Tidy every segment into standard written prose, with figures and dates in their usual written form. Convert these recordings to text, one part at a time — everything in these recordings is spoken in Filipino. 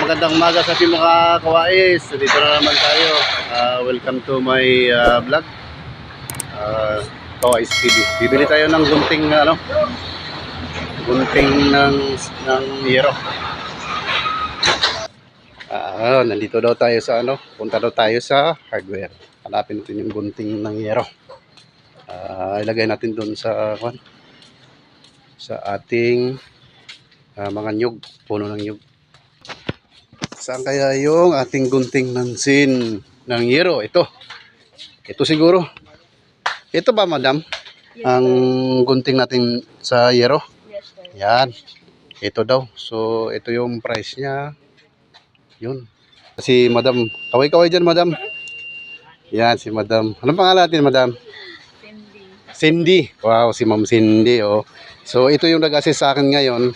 magandang umaga sa ating mga kawais. Dito na naman tayo. Welcome to my vlog. Kawais TV. Bibili tayo ng gunting gunting ng yero. Nandito daw tayo sa punta daw tayo sa hardware. Hanapin natin yung gunting ng yero. Ilagay natin doon sa ating mga nyug, puno ng nyug. Saan kaya yung ating gunting ng yero? Ito siguro. Ito ba, madam? Yes, ang gunting natin sa yero? Yes, sir. Yan. Ito daw. So, ito yung price niya. Yun. Si madam. Kaway-kaway dyan, madam. Yan, si madam. Anong pangalan natin, madam? Cindy. Wow, si Ma'am Cindy. Oh. So, ito yung nag-assist sa akin ngayon.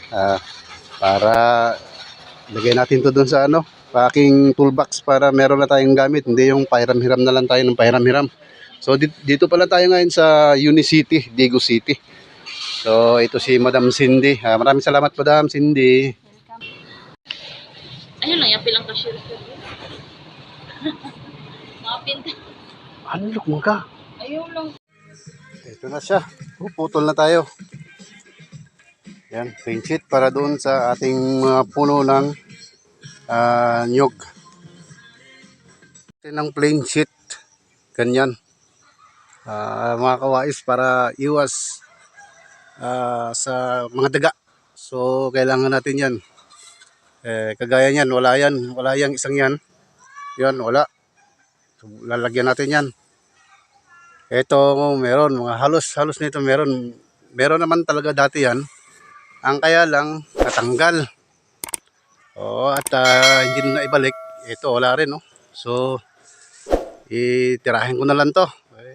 Para lagay natin to doon sa aking toolbox para meron na tayong gamit. Hindi yung pahiram-hiram na lang tayo ng pahiram-hiram. So, dito pala tayo ngayon sa Unicity, Digo City. So, ito si Madam Cindy. Maraming salamat, Madam Cindy. Ayun lang, yapi lang cashier. Mapin ka. Anlok mo ka? Ayun lang. Ito na siya. Putol na tayo. Yan, plain sheet para doon sa ating puno ng nyug. Ito ng plain sheet. Ganyan. Mga kawais para iwas sa mga daga. So, kailangan natin yan. Kagaya niyan, wala yang isang yan. Yan, wala. So, lalagyan natin yan. Ito, meron. Mga halos nito meron. Meron naman talaga dati yan. Ang kaya lang, natanggal. At hindi na ibalik. Ito, wala rin. So, itirahin ko na lang to.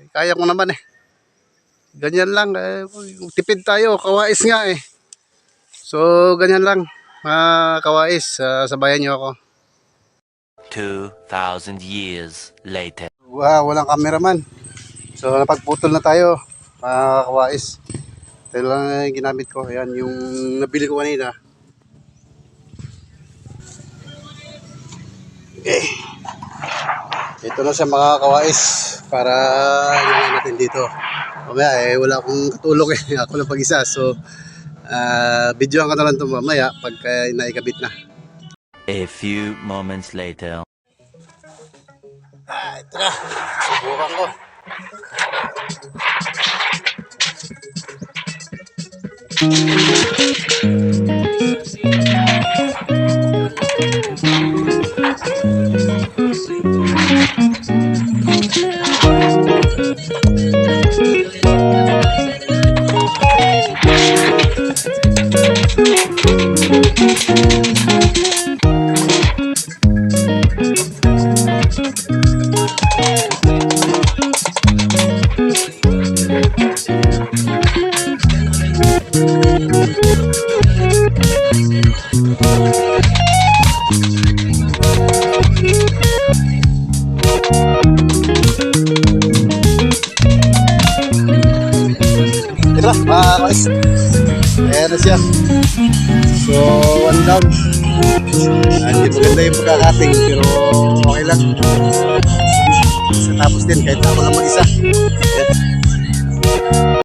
Kaya ko naman ganyan lang. Tipid tayo. Kawais nga . So, ganyan lang. Mga kawais, sabayan nyo ako. 2,000 years later. Wow, walang cameraman. So, napagputol na tayo. Mga kawais. Ito lang yung ginamit ko. Ayan, yung nabili ko kanina. Okay. Ito na siya mga kawais. Para ilagay natin dito. Mamaya wala akong katulong . Ako lang pag-isa. So, videoan ko na lang ito mamaya pagka naikabit na. A few moments later. Ito na. Subukan ko. Ito na, guys. Ayan na siya. So, one down. Hindi maganda yung pagkakating, pero okay lang. Tapos din, kahit ako lang mag-isa. Ayan.